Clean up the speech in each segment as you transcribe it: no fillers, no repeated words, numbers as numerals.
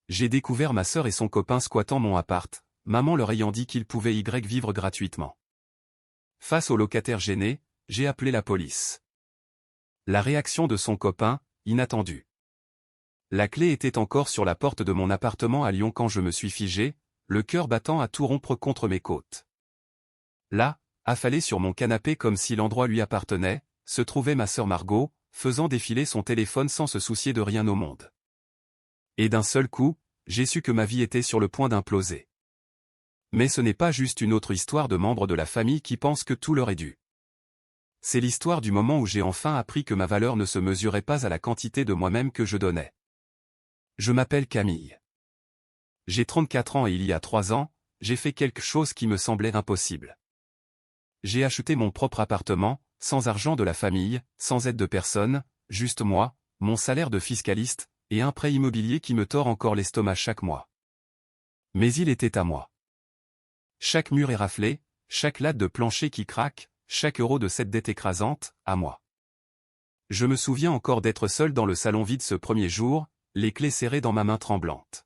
J'ai découvert ma sœur et son copain squattant mon appart, maman leur ayant dit qu'ils pouvaient y vivre gratuitement. Face au locataire gêné, j'ai appelé la police. La réaction de son copain, inattendue. La clé était encore sur la porte de mon appartement à Lyon quand je me suis figé, le cœur battant à tout rompre contre mes côtes. Là, affalée sur mon canapé comme si l'endroit lui appartenait, se trouvait ma sœur Margot, faisant défiler son téléphone sans se soucier de rien au monde. Et d'un seul coup, j'ai su que ma vie était sur le point d'imploser. Mais ce n'est pas juste une autre histoire de membres de la famille qui pensent que tout leur est dû. C'est l'histoire du moment où j'ai enfin appris que ma valeur ne se mesurait pas à la quantité de moi-même que je donnais. Je m'appelle Camille. J'ai 34 ans et il y a 3 ans, j'ai fait quelque chose qui me semblait impossible. J'ai acheté mon propre appartement, sans argent de la famille, sans aide de personne, juste moi, mon salaire de fiscaliste, et un prêt immobilier qui me tord encore l'estomac chaque mois. Mais il était à moi. Chaque mur est raflé, chaque latte de plancher qui craque, chaque euro de cette dette écrasante, à moi. Je me souviens encore d'être seul dans le salon vide ce premier jour, les clés serrées dans ma main tremblante.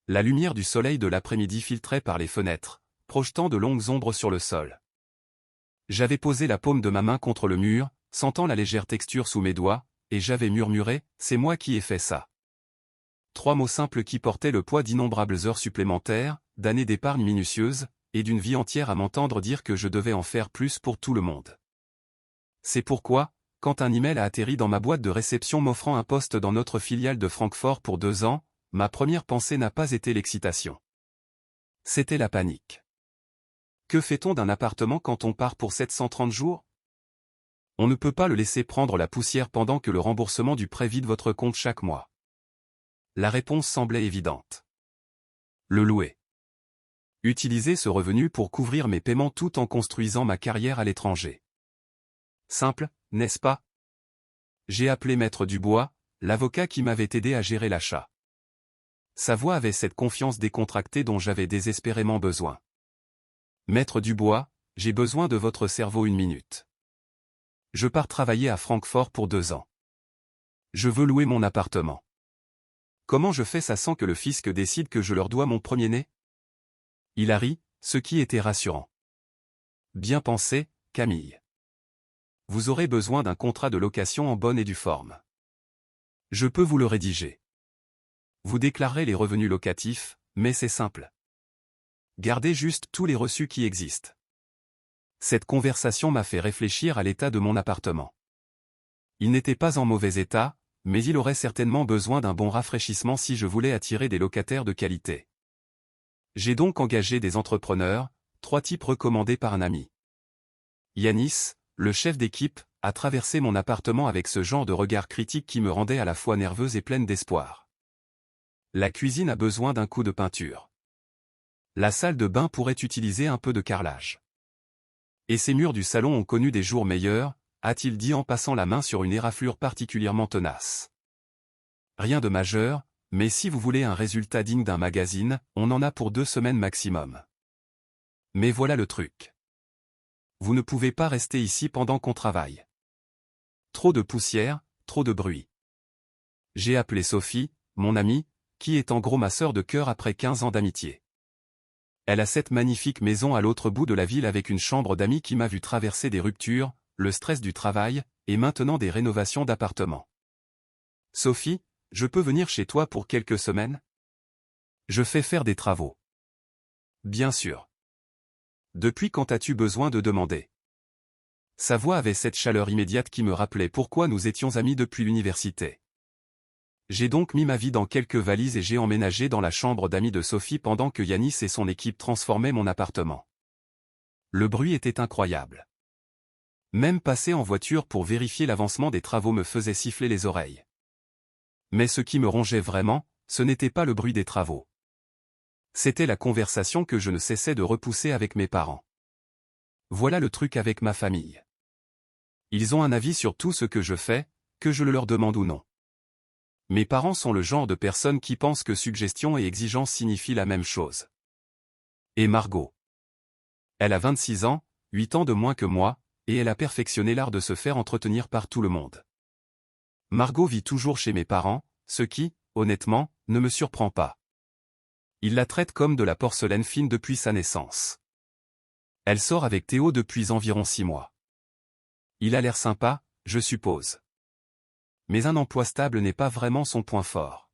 La lumière du soleil de l'après-midi filtrait par les fenêtres, projetant de longues ombres sur le sol. J'avais posé la paume de ma main contre le mur, sentant la légère texture sous mes doigts, et j'avais murmuré, « C'est moi qui ai fait ça ». 3 mots simples qui portaient le poids d'innombrables heures supplémentaires, d'années d'épargne minutieuse, et d'une vie entière à m'entendre dire que je devais en faire plus pour tout le monde. C'est pourquoi, quand un email a atterri dans ma boîte de réception m'offrant un poste dans notre filiale de Francfort pour 2 ans, ma première pensée n'a pas été l'excitation. C'était la panique. Que fait-on d'un appartement quand on part pour 730 jours? On ne peut pas le laisser prendre la poussière pendant que le remboursement du prêt vide votre compte chaque mois. La réponse semblait évidente. Le louer. Utiliser ce revenu pour couvrir mes paiements tout en construisant ma carrière à l'étranger. Simple, n'est-ce pas? J'ai appelé Maître Dubois, l'avocat qui m'avait aidé à gérer l'achat. Sa voix avait cette confiance décontractée dont j'avais désespérément besoin. Maître Dubois, j'ai besoin de votre cerveau 1 minute. Je pars travailler à Francfort pour 2 ans. Je veux louer mon appartement. Comment je fais ça sans que le fisc décide que je leur dois mon premier-né? Il a ri, ce qui était rassurant. Bien pensé, Camille. Vous aurez besoin d'un contrat de location en bonne et due forme. Je peux vous le rédiger. Vous déclarerez les revenus locatifs, mais c'est simple. Gardez juste tous les reçus qui existent. Cette conversation m'a fait réfléchir à l'état de mon appartement. Il n'était pas en mauvais état, mais il aurait certainement besoin d'un bon rafraîchissement si je voulais attirer des locataires de qualité. J'ai donc engagé des entrepreneurs, 3 types recommandés par un ami. Yanis, le chef d'équipe, a traversé mon appartement avec ce genre de regard critique qui me rendait à la fois nerveuse et pleine d'espoir. La cuisine a besoin d'un coup de peinture. La salle de bain pourrait utiliser un peu de carrelage. Et ces murs du salon ont connu des jours meilleurs, a-t-il dit en passant la main sur une éraflure particulièrement tenace. Rien de majeur, mais si vous voulez un résultat digne d'un magazine, on en a pour 2 semaines maximum. Mais voilà le truc. Vous ne pouvez pas rester ici pendant qu'on travaille. Trop de poussière, trop de bruit. J'ai appelé Sophie, mon amie, qui est en gros ma sœur de cœur après 15 ans d'amitié. Elle a cette magnifique maison à l'autre bout de la ville avec une chambre d'amis qui m'a vu traverser des ruptures, le stress du travail, et maintenant des rénovations d'appartements. Sophie, je peux venir chez toi pour quelques semaines? Je fais faire des travaux. Bien sûr. Depuis quand as-tu besoin de demander? Sa voix avait cette chaleur immédiate qui me rappelait pourquoi nous étions amis depuis l'université. J'ai donc mis ma vie dans quelques valises et j'ai emménagé dans la chambre d'amis de Sophie pendant que Yanis et son équipe transformaient mon appartement. Le bruit était incroyable. Même passer en voiture pour vérifier l'avancement des travaux me faisait siffler les oreilles. Mais ce qui me rongeait vraiment, ce n'était pas le bruit des travaux. C'était la conversation que je ne cessais de repousser avec mes parents. Voilà le truc avec ma famille. Ils ont un avis sur tout ce que je fais, que je le leur demande ou non. Mes parents sont le genre de personnes qui pensent que suggestion et exigence signifient la même chose. Et Margot. Elle a 26 ans, 8 ans de moins que moi, et elle a perfectionné l'art de se faire entretenir par tout le monde. Margot vit toujours chez mes parents, ce qui, honnêtement, ne me surprend pas. Il la traite comme de la porcelaine fine depuis sa naissance. Elle sort avec Théo depuis environ 6 mois. Il a l'air sympa, je suppose. Mais un emploi stable n'est pas vraiment son point fort.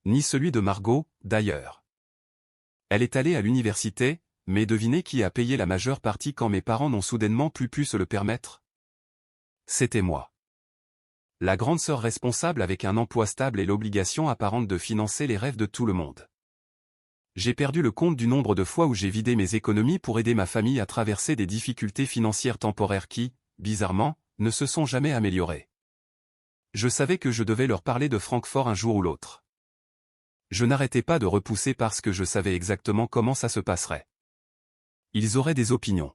Ni celui de Margot, d'ailleurs. Elle est allée à l'université, mais devinez qui a payé la majeure partie quand mes parents n'ont soudainement plus pu se le permettre? C'était moi. La grande sœur responsable avec un emploi stable et l'obligation apparente de financer les rêves de tout le monde. J'ai perdu le compte du nombre de fois où j'ai vidé mes économies pour aider ma famille à traverser des difficultés financières temporaires qui, bizarrement, ne se sont jamais améliorées. Je savais que je devais leur parler de Francfort un jour ou l'autre. Je n'arrêtais pas de repousser parce que je savais exactement comment ça se passerait. Ils auraient des opinions.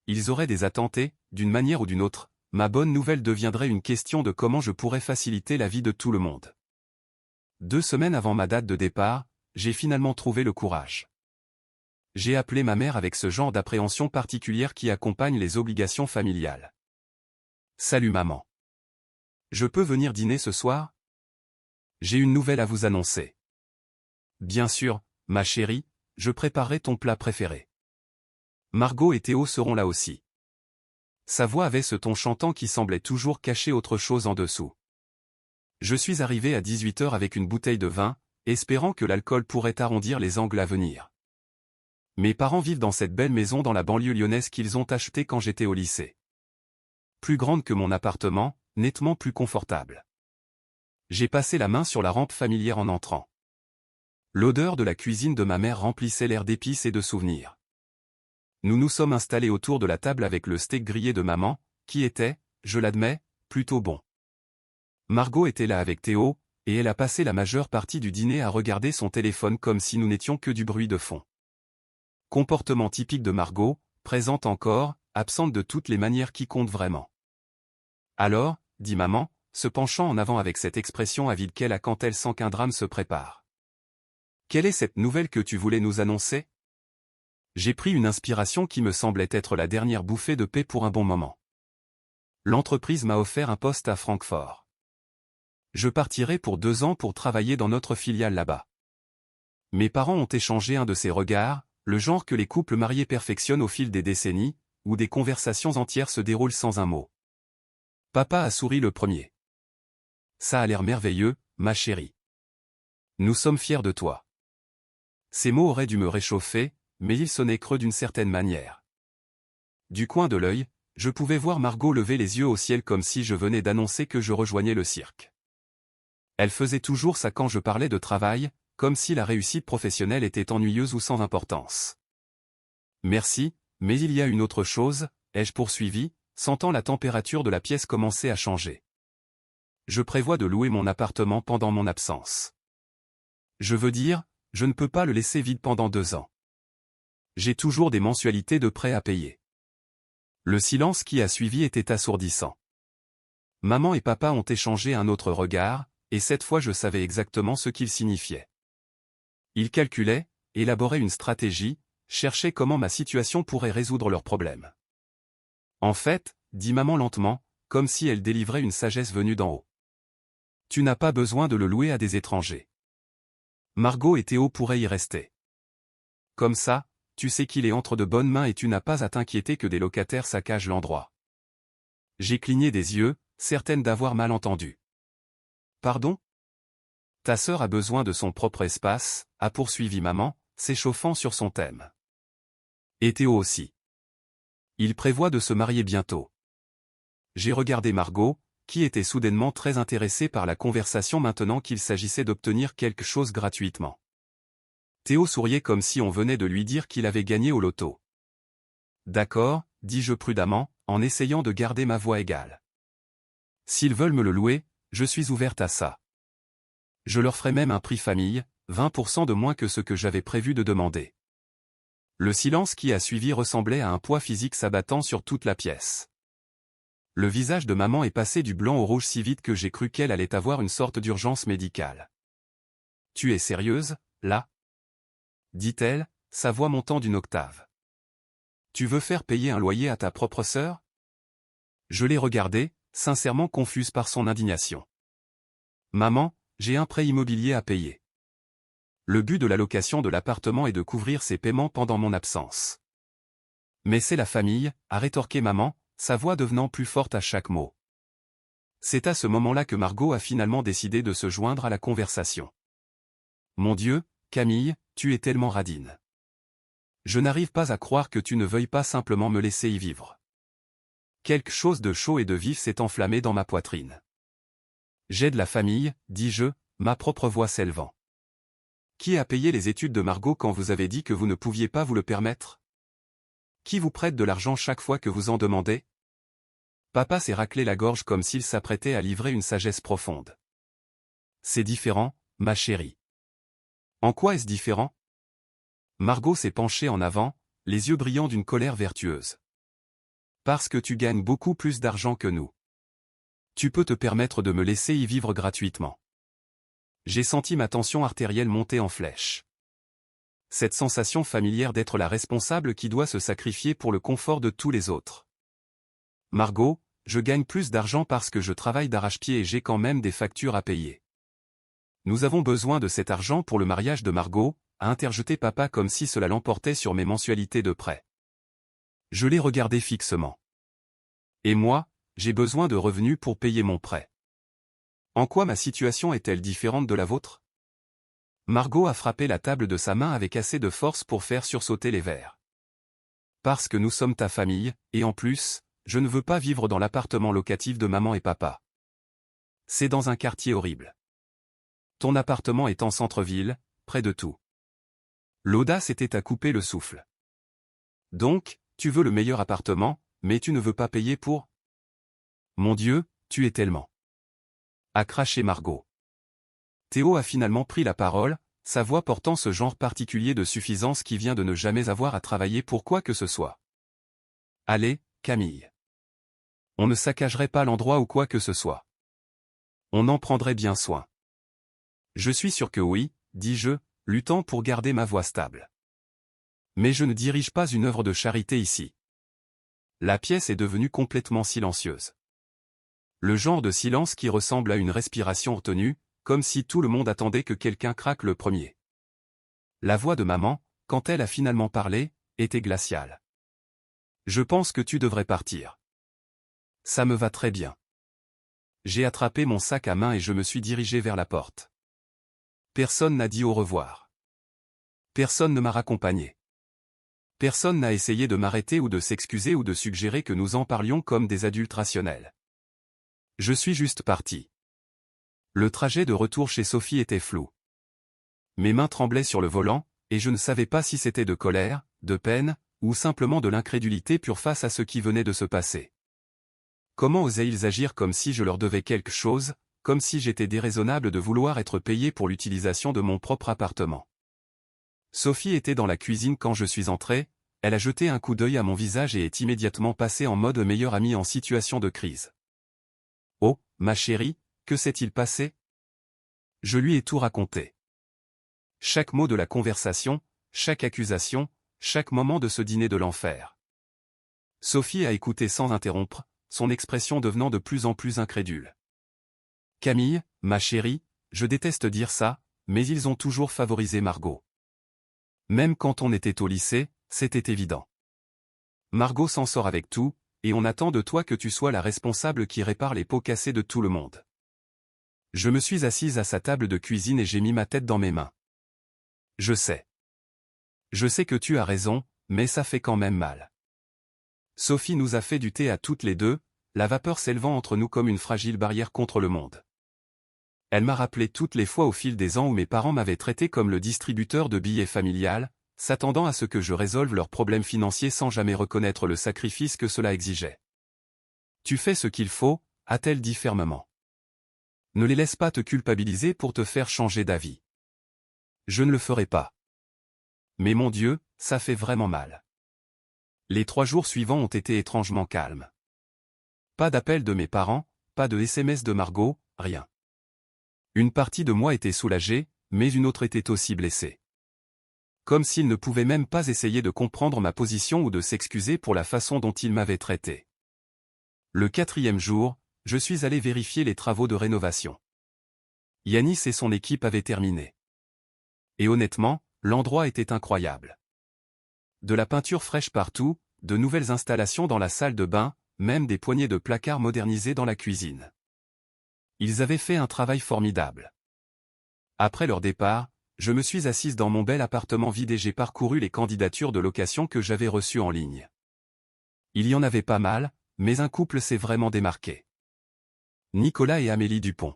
Ils auraient des attentes et, d'une manière ou d'une autre, ma bonne nouvelle deviendrait une question de comment je pourrais faciliter la vie de tout le monde. 2 semaines avant ma date de départ, j'ai finalement trouvé le courage. J'ai appelé ma mère avec ce genre d'appréhension particulière qui accompagne les obligations familiales. Salut maman. Je peux venir dîner ce soir? J'ai une nouvelle à vous annoncer. Bien sûr, ma chérie, je préparerai ton plat préféré. Margot et Théo seront là aussi. Sa voix avait ce ton chantant qui semblait toujours cacher autre chose en dessous. Je suis arrivé à 18h avec une bouteille de vin, espérant que l'alcool pourrait arrondir les angles à venir. Mes parents vivent dans cette belle maison dans la banlieue lyonnaise qu'ils ont achetée quand j'étais au lycée. Plus grande que mon appartement, nettement plus confortable. J'ai passé la main sur la rampe familière en entrant. L'odeur de la cuisine de ma mère remplissait l'air d'épices et de souvenirs. Nous nous sommes installés autour de la table avec le steak grillé de maman, qui était, je l'admets, plutôt bon. Margot était là avec Théo, et elle a passé la majeure partie du dîner à regarder son téléphone comme si nous n'étions que du bruit de fond. Comportement typique de Margot, présente encore, absente de toutes les manières qui comptent vraiment. Alors, dit maman, se penchant en avant avec cette expression avide qu'elle a quand elle sent qu'un drame se prépare. Quelle est cette nouvelle que tu voulais nous annoncer? J'ai pris une inspiration qui me semblait être la dernière bouffée de paix pour un bon moment. L'entreprise m'a offert un poste à Francfort. Je partirai pour 2 ans pour travailler dans notre filiale là-bas. Mes parents ont échangé un de ces regards, le genre que les couples mariés perfectionnent au fil des décennies, où des conversations entières se déroulent sans un mot. Papa a souri le premier. Ça a l'air merveilleux, ma chérie. Nous sommes fiers de toi. Ces mots auraient dû me réchauffer, mais ils sonnaient creux d'une certaine manière. Du coin de l'œil, je pouvais voir Margot lever les yeux au ciel comme si je venais d'annoncer que je rejoignais le cirque. Elle faisait toujours ça quand je parlais de travail, comme si la réussite professionnelle était ennuyeuse ou sans importance. Merci, mais il y a une autre chose, ai-je poursuivi, sentant la température de la pièce commencer à changer. Je prévois de louer mon appartement pendant mon absence. Je veux dire, je ne peux pas le laisser vide pendant 2 ans. J'ai toujours des mensualités de prêt à payer. Le silence qui a suivi était assourdissant. Maman et papa ont échangé un autre regard, et cette fois je savais exactement ce qu'il signifiait. Ils calculaient, élaboraient une stratégie, cherchaient comment ma situation pourrait résoudre leurs problèmes. En fait, dit maman lentement, comme si elle délivrait une sagesse venue d'en haut. Tu n'as pas besoin de le louer à des étrangers. Margot et Théo pourraient y rester. Comme ça, tu sais qu'il est entre de bonnes mains et tu n'as pas à t'inquiéter que des locataires saccagent l'endroit. J'ai cligné des yeux, certaine d'avoir mal entendu. Pardon? Ta sœur a besoin de son propre espace, a poursuivi maman, s'échauffant sur son thème. Et Théo aussi. Il prévoit de se marier bientôt. J'ai regardé Margot, qui était soudainement très intéressée par la conversation maintenant qu'il s'agissait d'obtenir quelque chose gratuitement. Théo souriait comme si on venait de lui dire qu'il avait gagné au loto. D'accord, dis-je prudemment, en essayant de garder ma voix égale. S'ils veulent me le louer, je suis ouverte à ça. Je leur ferai même un prix famille, 20% de moins que ce que j'avais prévu de demander. Le silence qui a suivi ressemblait à un poids physique s'abattant sur toute la pièce. Le visage de maman est passé du blanc au rouge si vite que j'ai cru qu'elle allait avoir une sorte d'urgence médicale. Tu es sérieuse, là? Dit-elle, sa voix montant d'une octave. Tu veux faire payer un loyer à ta propre sœur? Je l'ai regardée, sincèrement confuse par son indignation. Maman, j'ai un prêt immobilier à payer. Le but de la location de l'appartement est de couvrir ses paiements pendant mon absence. Mais c'est la famille, a rétorqué maman, sa voix devenant plus forte à chaque mot. C'est à ce moment-là que Margot a finalement décidé de se joindre à la conversation. Mon Dieu, Camille, tu es tellement radine. Je n'arrive pas à croire que tu ne veuilles pas simplement me laisser y vivre. Quelque chose de chaud et de vif s'est enflammé dans ma poitrine. J'aide la famille, dis-je, ma propre voix s'élevant. Qui a payé les études de Margot quand vous avez dit que vous ne pouviez pas vous le permettre? Qui vous prête de l'argent chaque fois que vous en demandez? Papa s'est raclé la gorge comme s'il s'apprêtait à livrer une sagesse profonde. C'est différent, ma chérie. En quoi est-ce différent? Margot s'est penchée en avant, les yeux brillants d'une colère vertueuse. Parce que tu gagnes beaucoup plus d'argent que nous. Tu peux te permettre de me laisser y vivre gratuitement. J'ai senti ma tension artérielle monter en flèche. Cette sensation familière d'être la responsable qui doit se sacrifier pour le confort de tous les autres. Margot, je gagne plus d'argent parce que je travaille d'arrache-pied et j'ai quand même des factures à payer. Nous avons besoin de cet argent pour le mariage de Margot, a interjeté papa comme si cela l'emportait sur mes mensualités de prêt. Je l'ai regardé fixement. Et moi, j'ai besoin de revenus pour payer mon prêt. En quoi ma situation est-elle différente de la vôtre? Margot a frappé la table de sa main avec assez de force pour faire sursauter les verres. Parce que nous sommes ta famille, et en plus, je ne veux pas vivre dans l'appartement locatif de maman et papa. C'est dans un quartier horrible. Ton appartement est en centre-ville, près de tout. L'audace était à couper le souffle. Donc, tu veux le meilleur appartement, mais tu ne veux pas payer pour? Mon Dieu, tu es tellement. A craché Margot. Théo a finalement pris la parole, sa voix portant ce genre particulier de suffisance qui vient de ne jamais avoir à travailler pour quoi que ce soit. Allez, Camille. On ne saccagerait pas l'endroit ou quoi que ce soit. On en prendrait bien soin. Je suis sûr que oui, dis-je, luttant pour garder ma voix stable. Mais je ne dirige pas une œuvre de charité ici. La pièce est devenue complètement silencieuse. Le genre de silence qui ressemble à une respiration retenue, comme si tout le monde attendait que quelqu'un craque le premier. La voix de maman, quand elle a finalement parlé, était glaciale. Je pense que tu devrais partir. Ça me va très bien. J'ai attrapé mon sac à main et je me suis dirigé vers la porte. Personne n'a dit au revoir. Personne ne m'a raccompagné. Personne n'a essayé de m'arrêter ou de s'excuser ou de suggérer que nous en parlions comme des adultes rationnels. Je suis juste parti. Le trajet de retour chez Sophie était flou. Mes mains tremblaient sur le volant, et je ne savais pas si c'était de colère, de peine, ou simplement de l'incrédulité pure face à ce qui venait de se passer. Comment osaient-ils agir comme si je leur devais quelque chose, comme si j'étais déraisonnable de vouloir être payé pour l'utilisation de mon propre appartement? Sophie était dans la cuisine quand je suis entré, elle a jeté un coup d'œil à mon visage et est immédiatement passée en mode meilleur ami en situation de crise. Oh, ma chérie, que s'est-il passé? Je lui ai tout raconté. Chaque mot de la conversation, chaque accusation, chaque moment de ce dîner de l'enfer. Sophie a écouté sans interrompre, son expression devenant de plus en plus incrédule. Camille, ma chérie, je déteste dire ça, mais ils ont toujours favorisé Margot. Même quand on était au lycée, c'était évident. Margot s'en sort avec tout, et on attend de toi que tu sois la responsable qui répare les pots cassés de tout le monde. Je me suis assise à sa table de cuisine et j'ai mis ma tête dans mes mains. Je sais. Je sais que tu as raison, mais ça fait quand même mal. Sophie nous a fait du thé à toutes les deux, la vapeur s'élevant entre nous comme une fragile barrière contre le monde. Elle m'a rappelé toutes les fois au fil des ans où mes parents m'avaient traité comme le distributeur de billets familial, s'attendant à ce que je résolve leurs problèmes financiers sans jamais reconnaître le sacrifice que cela exigeait. Tu fais ce qu'il faut, a-t-elle dit fermement. Ne les laisse pas te culpabiliser pour te faire changer d'avis. Je ne le ferai pas. Mais mon Dieu, ça fait vraiment mal. Les 3 jours suivants ont été étrangement calmes. Pas d'appel de mes parents, pas de SMS de Margot, rien. Une partie de moi était soulagée, mais une autre était aussi blessée. Comme s'ils ne pouvaient même pas essayer de comprendre ma position ou de s'excuser pour la façon dont ils m'avaient traité. Le 4e jour, je suis allé vérifier les travaux de rénovation. Yanis et son équipe avaient terminé. Et honnêtement, l'endroit était incroyable. De la peinture fraîche partout, de nouvelles installations dans la salle de bain, même des poignées de placards modernisés dans la cuisine. Ils avaient fait un travail formidable. Après leur départ, je me suis assise dans mon bel appartement vide et j'ai parcouru les candidatures de location que j'avais reçues en ligne. Il y en avait pas mal, mais un couple s'est vraiment démarqué. Nicolas et Amélie Dupont.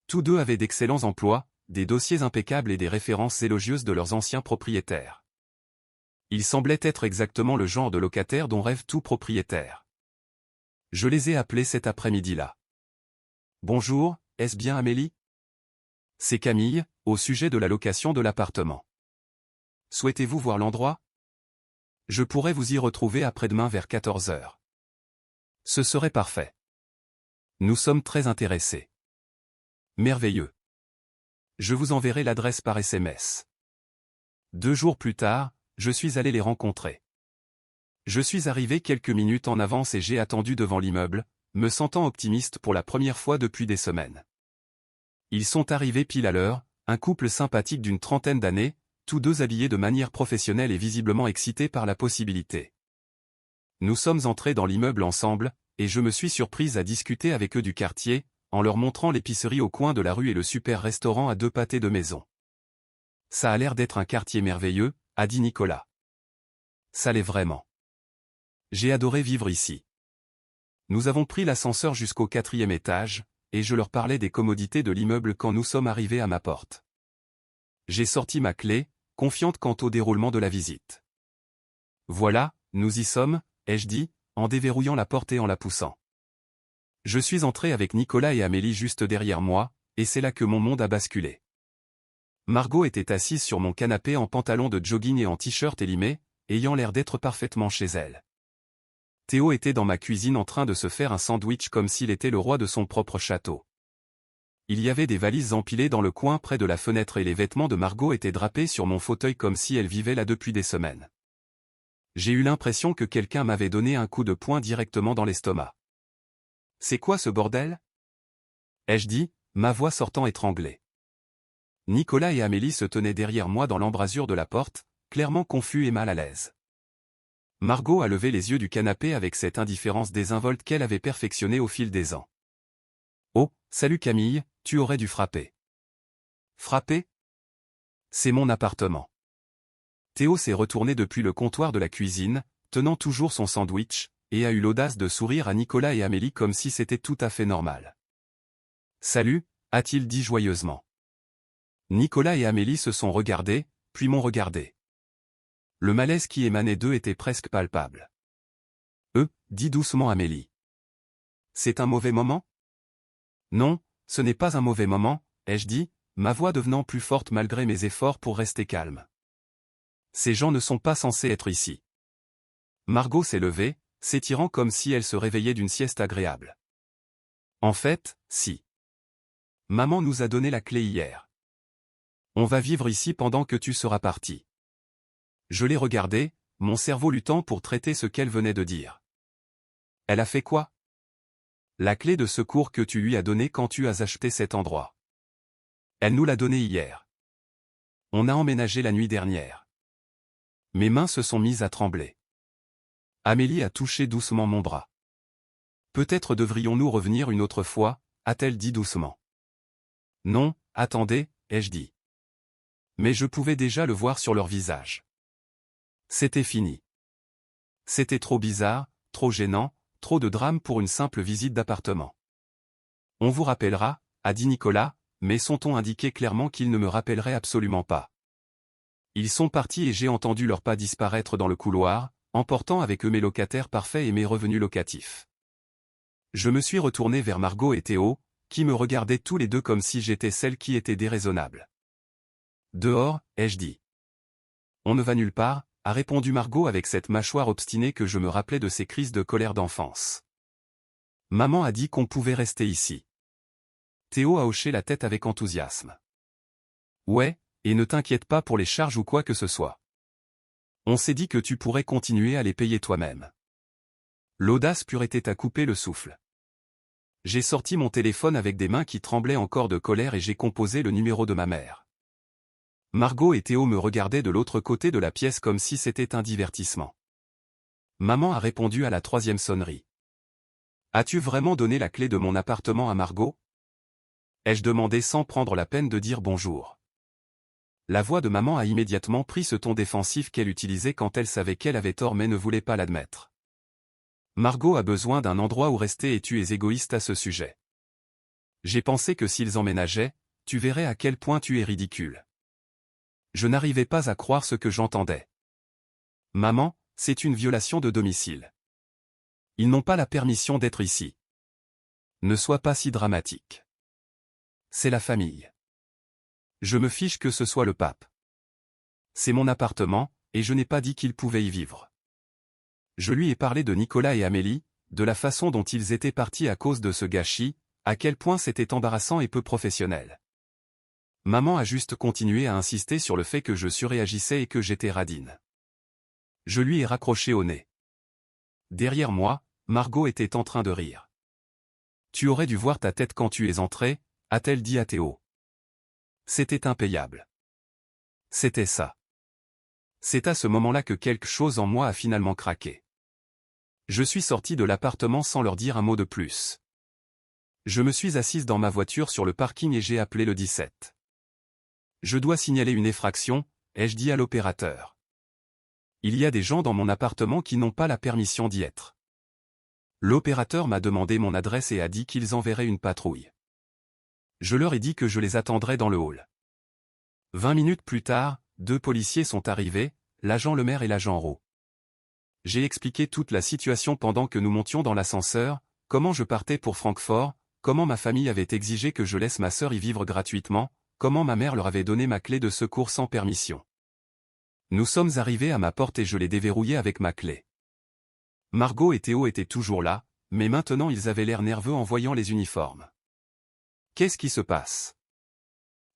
Tous deux avaient d'excellents emplois, des dossiers impeccables et des références élogieuses de leurs anciens propriétaires. Ils semblaient être exactement le genre de locataire dont rêve tout propriétaire. Je les ai appelés cet après-midi-là. « Bonjour, est-ce bien Amélie ? C'est Camille, au sujet de la location de l'appartement. Souhaitez-vous voir l'endroit ? Je pourrais vous y retrouver après-demain vers 14 h. Ce serait parfait. Nous sommes très intéressés. Merveilleux. Je vous enverrai l'adresse par SMS. 2 jours plus tard, je suis allé les rencontrer. Je suis arrivé quelques minutes en avance et j'ai attendu devant l'immeuble, me sentant optimiste pour la première fois depuis des semaines. Ils sont arrivés pile à l'heure, un couple sympathique d'une trentaine d'années, tous deux habillés de manière professionnelle et visiblement excités par la possibilité. Nous sommes entrés dans l'immeuble ensemble, et je me suis surprise à discuter avec eux du quartier, en leur montrant l'épicerie au coin de la rue et le super restaurant à 2 pâtés de maison. Ça a l'air d'être un quartier merveilleux, a dit Nicolas. Ça l'est vraiment. J'ai adoré vivre ici. Nous avons pris l'ascenseur jusqu'au 4e étage, et je leur parlais des commodités de l'immeuble quand nous sommes arrivés à ma porte. J'ai sorti ma clé, confiante quant au déroulement de la visite. Voilà, nous y sommes, ai-je dit, en déverrouillant la porte et en la poussant. Je suis entré avec Nicolas et Amélie juste derrière moi, et c'est là que mon monde a basculé. Margot était assise sur mon canapé en pantalon de jogging et en t-shirt élimé, ayant l'air d'être parfaitement chez elle. Théo était dans ma cuisine en train de se faire un sandwich comme s'il était le roi de son propre château. Il y avait des valises empilées dans le coin près de la fenêtre et les vêtements de Margot étaient drapés sur mon fauteuil comme si elle vivait là depuis des semaines. J'ai eu l'impression que quelqu'un m'avait donné un coup de poing directement dans l'estomac. « C'est quoi ce bordel ?» ai-je dit, ma voix sortant étranglée. Nicolas et Amélie se tenaient derrière moi dans l'embrasure de la porte, clairement confus et mal à l'aise. Margot a levé les yeux du canapé avec cette indifférence désinvolte qu'elle avait perfectionnée au fil des ans. « Oh, salut Camille, tu aurais dû frapper. » « Frapper ? C'est mon appartement. » Théo s'est retourné depuis le comptoir de la cuisine, tenant toujours son sandwich, et a eu l'audace de sourire à Nicolas et Amélie comme si c'était tout à fait normal. « Salut » a-t-il dit joyeusement. Nicolas et Amélie se sont regardés, puis m'ont regardé. Le malaise qui émanait d'eux était presque palpable. « dit doucement Amélie. C'est un mauvais moment ? » Non, ce n'est pas un mauvais moment, ai-je dit, ma voix devenant plus forte malgré mes efforts pour rester calme. Ces gens ne sont pas censés être ici. Margot s'est levée, s'étirant comme si elle se réveillait d'une sieste agréable. En fait, si. Maman nous a donné la clé hier. On va vivre ici pendant que tu seras parti. Je l'ai regardée, mon cerveau luttant pour traiter ce qu'elle venait de dire. Elle a fait quoi ? La clé de secours que tu lui as donnée quand tu as acheté cet endroit. Elle nous l'a donnée hier. On a emménagé la nuit dernière. Mes mains se sont mises à trembler. Amélie a touché doucement mon bras. Peut-être devrions-nous revenir une autre fois, a-t-elle dit doucement. Non, attendez, ai-je dit. Mais je pouvais déjà le voir sur leur visage. C'était fini. C'était trop bizarre, trop gênant, trop de drame pour une simple visite d'appartement. On vous rappellera, a dit Nicolas, mais son ton indiquait clairement qu'il ne me rappellerait absolument pas. Ils sont partis et j'ai entendu leurs pas disparaître dans le couloir, emportant avec eux mes locataires parfaits et mes revenus locatifs. Je me suis retourné vers Margot et Théo, qui me regardaient tous les deux comme si j'étais celle qui était déraisonnable. Dehors, ai-je dit. On ne va nulle part, a répondu Margot avec cette mâchoire obstinée que je me rappelais de ses crises de colère d'enfance. Maman a dit qu'on pouvait rester ici. Théo a hoché la tête avec enthousiasme. Ouais, et ne t'inquiète pas pour les charges ou quoi que ce soit. On s'est dit que tu pourrais continuer à les payer toi-même. L'audace pure était à couper le souffle. J'ai sorti mon téléphone avec des mains qui tremblaient encore de colère et j'ai composé le numéro de ma mère. Margot et Théo me regardaient de l'autre côté de la pièce comme si c'était un divertissement. Maman a répondu à la 3e sonnerie. As-tu vraiment donné la clé de mon appartement à Margot? Ai-je demandé sans prendre la peine de dire bonjour. La voix de maman a immédiatement pris ce ton défensif qu'elle utilisait quand elle savait qu'elle avait tort mais ne voulait pas l'admettre. Margot a besoin d'un endroit où rester et tu es égoïste à ce sujet. J'ai pensé que s'ils emménageaient, tu verrais à quel point tu es ridicule. Je n'arrivais pas à croire ce que j'entendais. Maman, c'est une violation de domicile. Ils n'ont pas la permission d'être ici. Ne sois pas si dramatique. C'est la famille. Je me fiche que ce soit le pape. C'est mon appartement, et je n'ai pas dit qu'il pouvait y vivre. Je lui ai parlé de Nicolas et Amélie, de la façon dont ils étaient partis à cause de ce gâchis, à quel point c'était embarrassant et peu professionnel. Maman a juste continué à insister sur le fait que je surréagissais et que j'étais radine. Je lui ai raccroché au nez. Derrière moi, Margot était en train de rire. Tu aurais dû voir ta tête quand tu es entré, a-t-elle dit à Théo. C'était impayable. C'était ça. C'est à ce moment-là que quelque chose en moi a finalement craqué. Je suis sorti de l'appartement sans leur dire un mot de plus. Je me suis assise dans ma voiture sur le parking et j'ai appelé le 17. Je dois signaler une effraction, ai-je dit à l'opérateur. Il y a des gens dans mon appartement qui n'ont pas la permission d'y être. L'opérateur m'a demandé mon adresse et a dit qu'ils enverraient une patrouille. Je leur ai dit que je les attendrais dans le hall. 20 minutes plus tard, 2 policiers sont arrivés, l'agent Lemaire et l'agent Rowe. J'ai expliqué toute la situation pendant que nous montions dans l'ascenseur, comment je partais pour Francfort, comment ma famille avait exigé que je laisse ma sœur y vivre gratuitement, comment ma mère leur avait donné ma clé de secours sans permission. Nous sommes arrivés à ma porte et je l'ai déverrouillée avec ma clé. Margot et Théo étaient toujours là, mais maintenant ils avaient l'air nerveux en voyant les uniformes. Qu'est-ce qui se passe?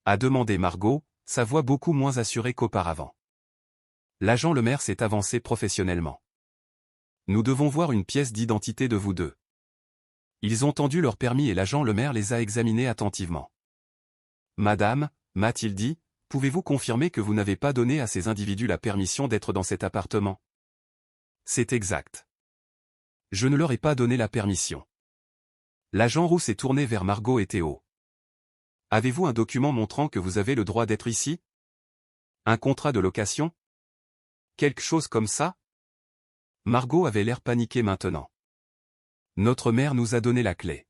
A demandé Margot, sa voix beaucoup moins assurée qu'auparavant. L'agent Lemaire s'est avancé professionnellement. Nous devons voir une pièce d'identité de vous deux. Ils ont tendu leur permis et l'agent Lemaire les a examinés attentivement. Madame, m'a-t-il dit, pouvez-vous confirmer que vous n'avez pas donné à ces individus la permission d'être dans cet appartement? C'est exact. Je ne leur ai pas donné la permission. L'agent Roux s'est tourné vers Margot et Théo. Avez-vous un document montrant que vous avez le droit d'être ici? Un contrat de location? Quelque chose comme ça? Margot avait l'air paniquée maintenant. Notre mère nous a donné la clé.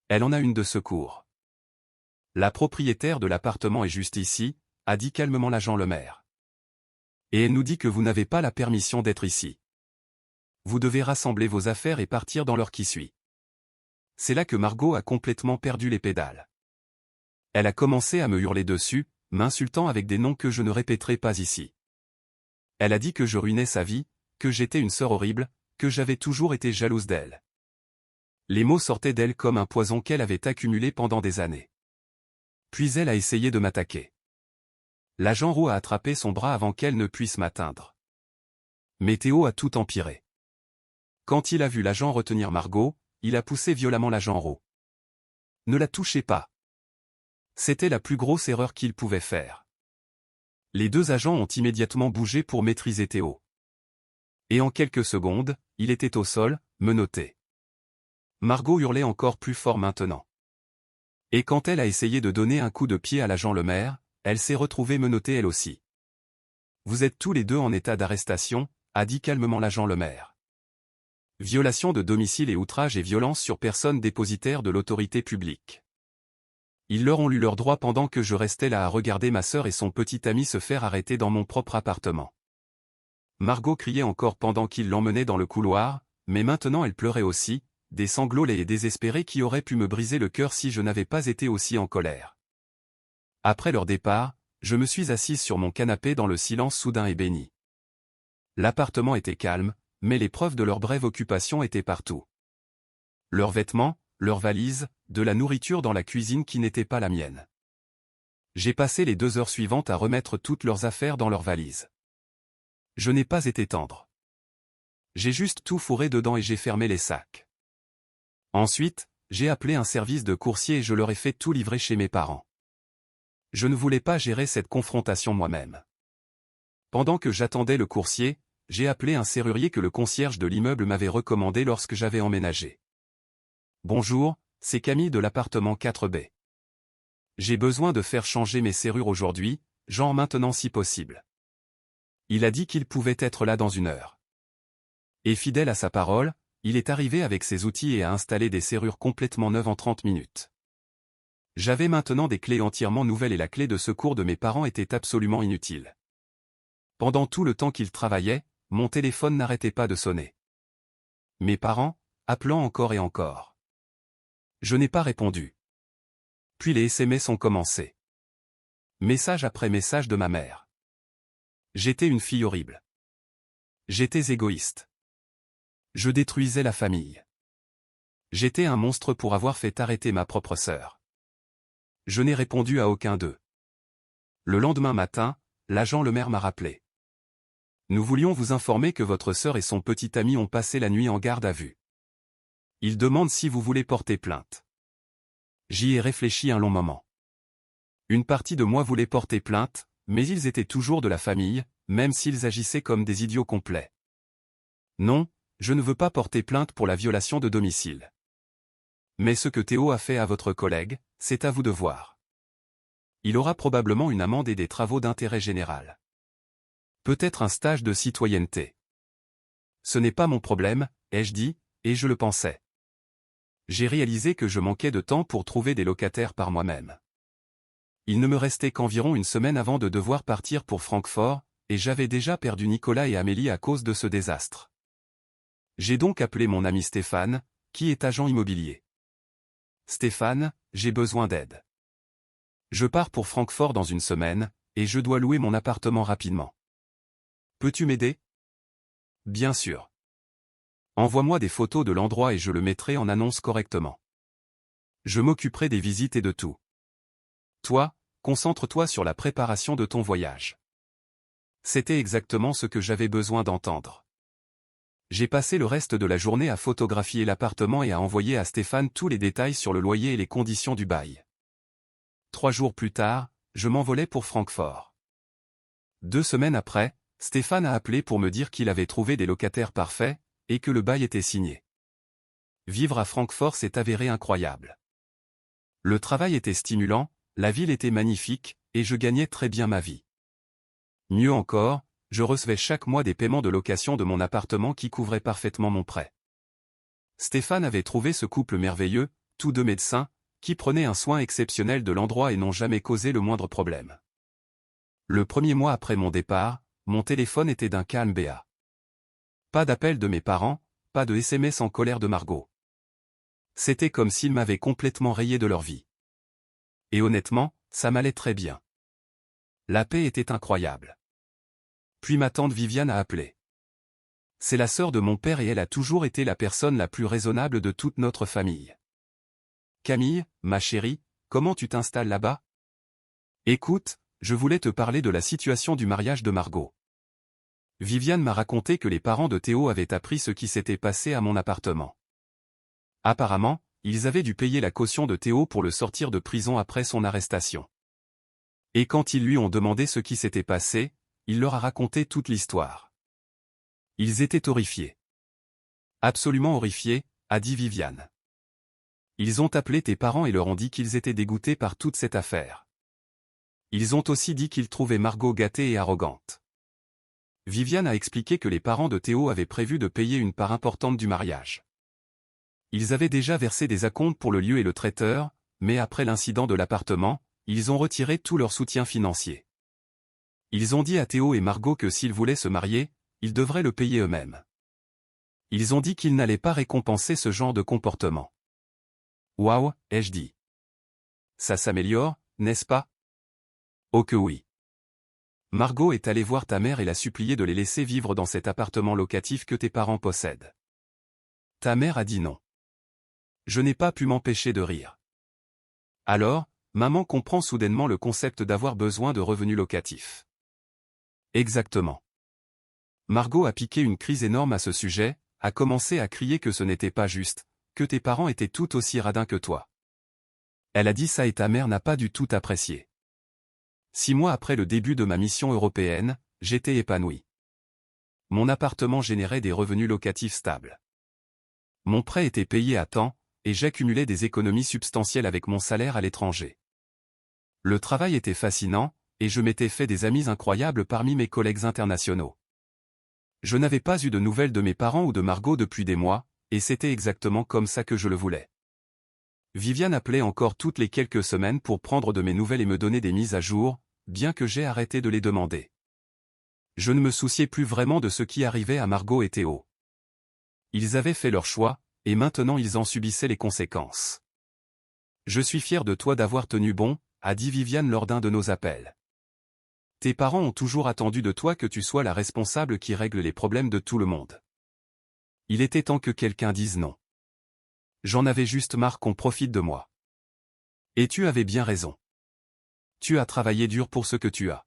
Elle en a une de secours. La propriétaire de l'appartement est juste ici, a dit calmement l'agent Lemaire. Et elle nous dit que vous n'avez pas la permission d'être ici. Vous devez rassembler vos affaires et partir dans l'heure qui suit. C'est là que Margot a complètement perdu les pédales. Elle a commencé à me hurler dessus, m'insultant avec des noms que je ne répéterai pas ici. Elle a dit que je ruinais sa vie, que j'étais une sœur horrible, que j'avais toujours été jalouse d'elle. Les mots sortaient d'elle comme un poison qu'elle avait accumulé pendant des années. Puis elle a essayé de m'attaquer. L'agent Roux a attrapé son bras avant qu'elle ne puisse m'atteindre. Mais Théo a tout empiré. Quand il a vu l'agent retenir Margot, il a poussé violemment l'agent Roux. Ne la touchez pas. C'était la plus grosse erreur qu'il pouvait faire. Les 2 agents ont immédiatement bougé pour maîtriser Théo. Et en quelques secondes, il était au sol, menotté. Margot hurlait encore plus fort maintenant. Et quand elle a essayé de donner un coup de pied à l'agent Lemaire, elle s'est retrouvée menottée elle aussi. Vous êtes tous les 2 en état d'arrestation, a dit calmement l'agent Lemaire. Violation de domicile et outrage et violence sur personne dépositaire de l'autorité publique. Ils leur ont lu leurs droits pendant que je restais là à regarder ma sœur et son petit ami se faire arrêter dans mon propre appartement. Margot criait encore pendant qu'ils l'emmenaient dans le couloir, mais maintenant elle pleurait aussi, des sanglots laids et désespérés qui auraient pu me briser le cœur si je n'avais pas été aussi en colère. Après leur départ, je me suis assise sur mon canapé dans le silence soudain et béni. L'appartement était calme, mais les preuves de leur brève occupation étaient partout. Leurs vêtements, leurs valises, de la nourriture dans la cuisine qui n'était pas la mienne. J'ai passé les 2 heures suivantes à remettre toutes leurs affaires dans leurs valises. Je n'ai pas été tendre. J'ai juste tout fourré dedans et j'ai fermé les sacs. Ensuite, j'ai appelé un service de coursier et je leur ai fait tout livrer chez mes parents. Je ne voulais pas gérer cette confrontation moi-même. Pendant que j'attendais le coursier, j'ai appelé un serrurier que le concierge de l'immeuble m'avait recommandé lorsque j'avais emménagé. Bonjour, c'est Camille de l'appartement 4B. J'ai besoin de faire changer mes serrures aujourd'hui, genre maintenant si possible. Il a dit qu'il pouvait être là dans 1 heure. Et fidèle à sa parole, il est arrivé avec ses outils et a installé des serrures complètement neuves en 30 minutes. J'avais maintenant des clés entièrement nouvelles et la clé de secours de mes parents était absolument inutile. Pendant tout le temps qu'il travaillait, mon téléphone n'arrêtait pas de sonner. Mes parents, appelant encore et encore. Je n'ai pas répondu. Puis les SMS ont commencé. Message après message de ma mère. J'étais une fille horrible. J'étais égoïste. Je détruisais la famille. J'étais un monstre pour avoir fait arrêter ma propre sœur. Je n'ai répondu à aucun d'eux. Le lendemain matin, l'agent Lemaire m'a rappelé. Nous voulions vous informer que votre sœur et son petit ami ont passé la nuit en garde à vue. Ils demandent si vous voulez porter plainte. J'y ai réfléchi un long moment. Une partie de moi voulait porter plainte, mais ils étaient toujours de la famille, même s'ils agissaient comme des idiots complets. Non, je ne veux pas porter plainte pour la violation de domicile. Mais ce que Théo a fait à votre collègue, c'est à vous de voir. Il aura probablement une amende et des travaux d'intérêt général. Peut-être un stage de citoyenneté. Ce n'est pas mon problème, ai-je dit, et je le pensais. J'ai réalisé que je manquais de temps pour trouver des locataires par moi-même. Il ne me restait qu'environ 1 semaine avant de devoir partir pour Francfort, et j'avais déjà perdu Nicolas et Amélie à cause de ce désastre. J'ai donc appelé mon ami Stéphane, qui est agent immobilier. Stéphane, j'ai besoin d'aide. Je pars pour Francfort dans 1 semaine, et je dois louer mon appartement rapidement. Peux-tu m'aider? Bien sûr. Envoie-moi des photos de l'endroit et je le mettrai en annonce correctement. Je m'occuperai des visites et de tout. Toi, concentre-toi sur la préparation de ton voyage. C'était exactement ce que j'avais besoin d'entendre. J'ai passé le reste de la journée à photographier l'appartement et à envoyer à Stéphane tous les détails sur le loyer et les conditions du bail. 3 jours plus tard, je m'envolais pour Francfort. 2 semaines après, Stéphane a appelé pour me dire qu'il avait trouvé des locataires parfaits, et que le bail était signé. Vivre à Francfort s'est avéré incroyable. Le travail était stimulant, la ville était magnifique, et je gagnais très bien ma vie. Mieux encore, je recevais chaque mois des paiements de location de mon appartement qui couvraient parfaitement mon prêt. Stéphane avait trouvé ce couple merveilleux, tous 2 médecins, qui prenaient un soin exceptionnel de l'endroit et n'ont jamais causé le moindre problème. Le premier mois après mon départ, mon téléphone était d'un calme béat. Pas d'appel de mes parents, pas de SMS en colère de Margot. C'était comme s'ils m'avaient complètement rayé de leur vie. Et honnêtement, ça m'allait très bien. La paix était incroyable. Puis ma tante Viviane a appelé. C'est la sœur de mon père et elle a toujours été la personne la plus raisonnable de toute notre famille. Camille, ma chérie, comment tu t'installes là-bas? Écoute, je voulais te parler de la situation du mariage de Margot. Viviane m'a raconté que les parents de Théo avaient appris ce qui s'était passé à mon appartement. Apparemment, ils avaient dû payer la caution de Théo pour le sortir de prison après son arrestation. Et quand ils lui ont demandé ce qui s'était passé, il leur a raconté toute l'histoire. Ils étaient horrifiés. Absolument horrifiés, a dit Viviane. Ils ont appelé tes parents et leur ont dit qu'ils étaient dégoûtés par toute cette affaire. Ils ont aussi dit qu'ils trouvaient Margot gâtée et arrogante. Viviane a expliqué que les parents de Théo avaient prévu de payer une part importante du mariage. Ils avaient déjà versé des acomptes pour le lieu et le traiteur, mais après l'incident de l'appartement, ils ont retiré tout leur soutien financier. Ils ont dit à Théo et Margot que s'ils voulaient se marier, ils devraient le payer eux-mêmes. Ils ont dit qu'ils n'allaient pas récompenser ce genre de comportement. Waouh, ai-je dit. Ça s'améliore, n'est-ce pas? Oh que oui. Margot est allée voir ta mère et l'a supplié de les laisser vivre dans cet appartement locatif que tes parents possèdent. Ta mère a dit non. Je n'ai pas pu m'empêcher de rire. Alors, maman comprend soudainement le concept d'avoir besoin de revenus locatifs. Exactement. Margot a piqué une crise énorme à ce sujet, a commencé à crier que ce n'était pas juste, que tes parents étaient tout aussi radins que toi. Elle a dit ça et ta mère n'a pas du tout apprécié. 6 mois après le début de ma mission européenne, j'étais épanoui. Mon appartement générait des revenus locatifs stables. Mon prêt était payé à temps, et j'accumulais des économies substantielles avec mon salaire à l'étranger. Le travail était fascinant, et je m'étais fait des amis incroyables parmi mes collègues internationaux. Je n'avais pas eu de nouvelles de mes parents ou de Margot depuis des mois, et c'était exactement comme ça que je le voulais. Viviane appelait encore toutes les quelques semaines pour prendre de mes nouvelles et me donner des mises à jour, bien que j'ai arrêté de les demander. Je ne me souciais plus vraiment de ce qui arrivait à Margot et Théo. Ils avaient fait leur choix, et maintenant ils en subissaient les conséquences. Je suis fier de toi d'avoir tenu bon, a dit Viviane lors d'un de nos appels. Tes parents ont toujours attendu de toi que tu sois la responsable qui règle les problèmes de tout le monde. Il était temps que quelqu'un dise non. J'en avais juste marre qu'on profite de moi. Et tu avais bien raison. Tu as travaillé dur pour ce que tu as.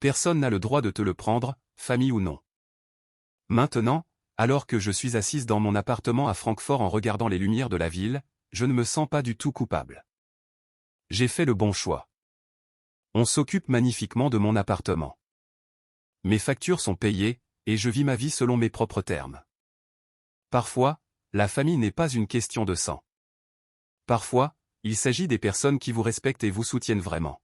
Personne n'a le droit de te le prendre, famille ou non. Maintenant, alors que je suis assise dans mon appartement à Francfort en regardant les lumières de la ville, je ne me sens pas du tout coupable. J'ai fait le bon choix. On s'occupe magnifiquement de mon appartement. Mes factures sont payées, et je vis ma vie selon mes propres termes. Parfois, la famille n'est pas une question de sang. Parfois, il s'agit des personnes qui vous respectent et vous soutiennent vraiment.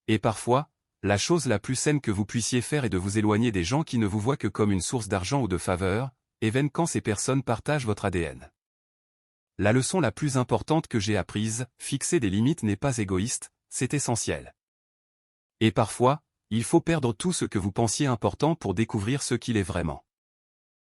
Et parfois, la chose la plus saine que vous puissiez faire est de vous éloigner des gens qui ne vous voient que comme une source d'argent ou de faveur, even quand ces personnes partagent votre ADN. La leçon la plus importante que j'ai apprise, fixer des limites n'est pas égoïste, c'est essentiel. Et parfois, il faut perdre tout ce que vous pensiez important pour découvrir ce qu'il est vraiment.